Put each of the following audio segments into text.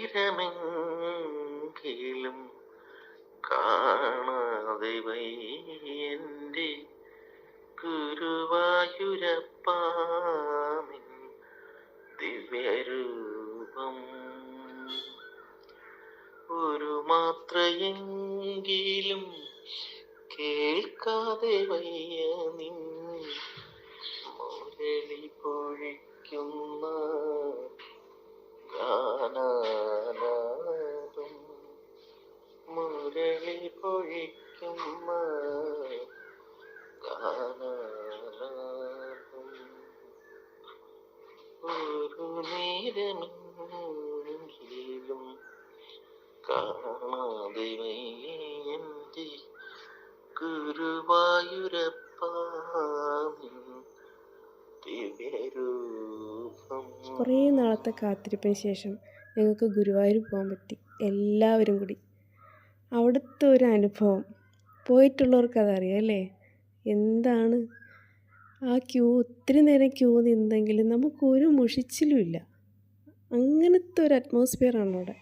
നേരമെങ്കിലും കാണാതെ വയ്യന്റെ ഗുരുവായൂരപ്പാ നിൻ ദിവ്യരൂപം. ഒരു മാത്രയെങ്കിലും കേൾക്കാതെ വയ്യ നിൻ മുരളി പൊഴിക്കുന്ന ഗാനാലാപം. മുരളി പൊഴിക്കുന്ന ഗാനാലാപം. ഒരു നേരമെങ്കിലും കാണാതെ വയ്യന്റെ ഗുരുവായൂരപ്പാ നിൻ ദിവ്യരൂപം. കുറേ നാളത്തെ കാത്തിരിപ്പിന് ശേഷം ഞങ്ങൾക്ക് ഗുരുവായൂർ പോകാൻ പറ്റി, എല്ലാവരും കൂടി. അവിടുത്തെ ഒരു അനുഭവം പോയിട്ടുള്ളവർക്ക് അതറിയാം അല്ലേ? എന്താണ് ആ ക്യൂ, ഒത്തിരി നേരം ക്യൂ നിന്നെങ്കിലും നമുക്കൊരു മുഷിച്ചിലും ഇല്ല. അങ്ങനത്തെ ഒരു അറ്റ്മോസ്ഫിയറാണ് അവിടെ.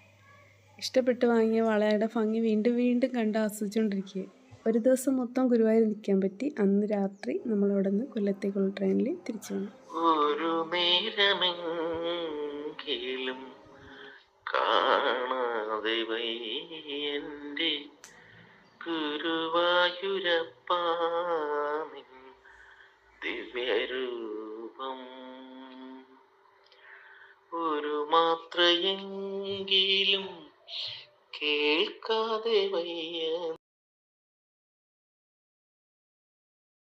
ഇഷ്ടപ്പെട്ട് വാങ്ങിയ വളയുടെ ഭംഗി വീണ്ടും വീണ്ടും കണ്ട് ആസ്വദിച്ചുകൊണ്ടിരിക്കുക. ഒരു ദിവസം മൊത്തം ഗുരുവായൂർ നിൽക്കാൻ പറ്റി. അന്ന് രാത്രി നമ്മളവിടെ നിന്ന് കൊല്ലത്തേക്കുള്ള ട്രെയിനിൽ തിരിച്ചു വന്നു. ഒരു നേരമെങ്കിലും കാണാതെ വയ്യന്റെ ഗുരുവായൂരപ്പാ നിൻ ദിവ്യരൂപം. ഒരു മാത്രയെങ്കിലും കേൾക്കാതെ വയ്യ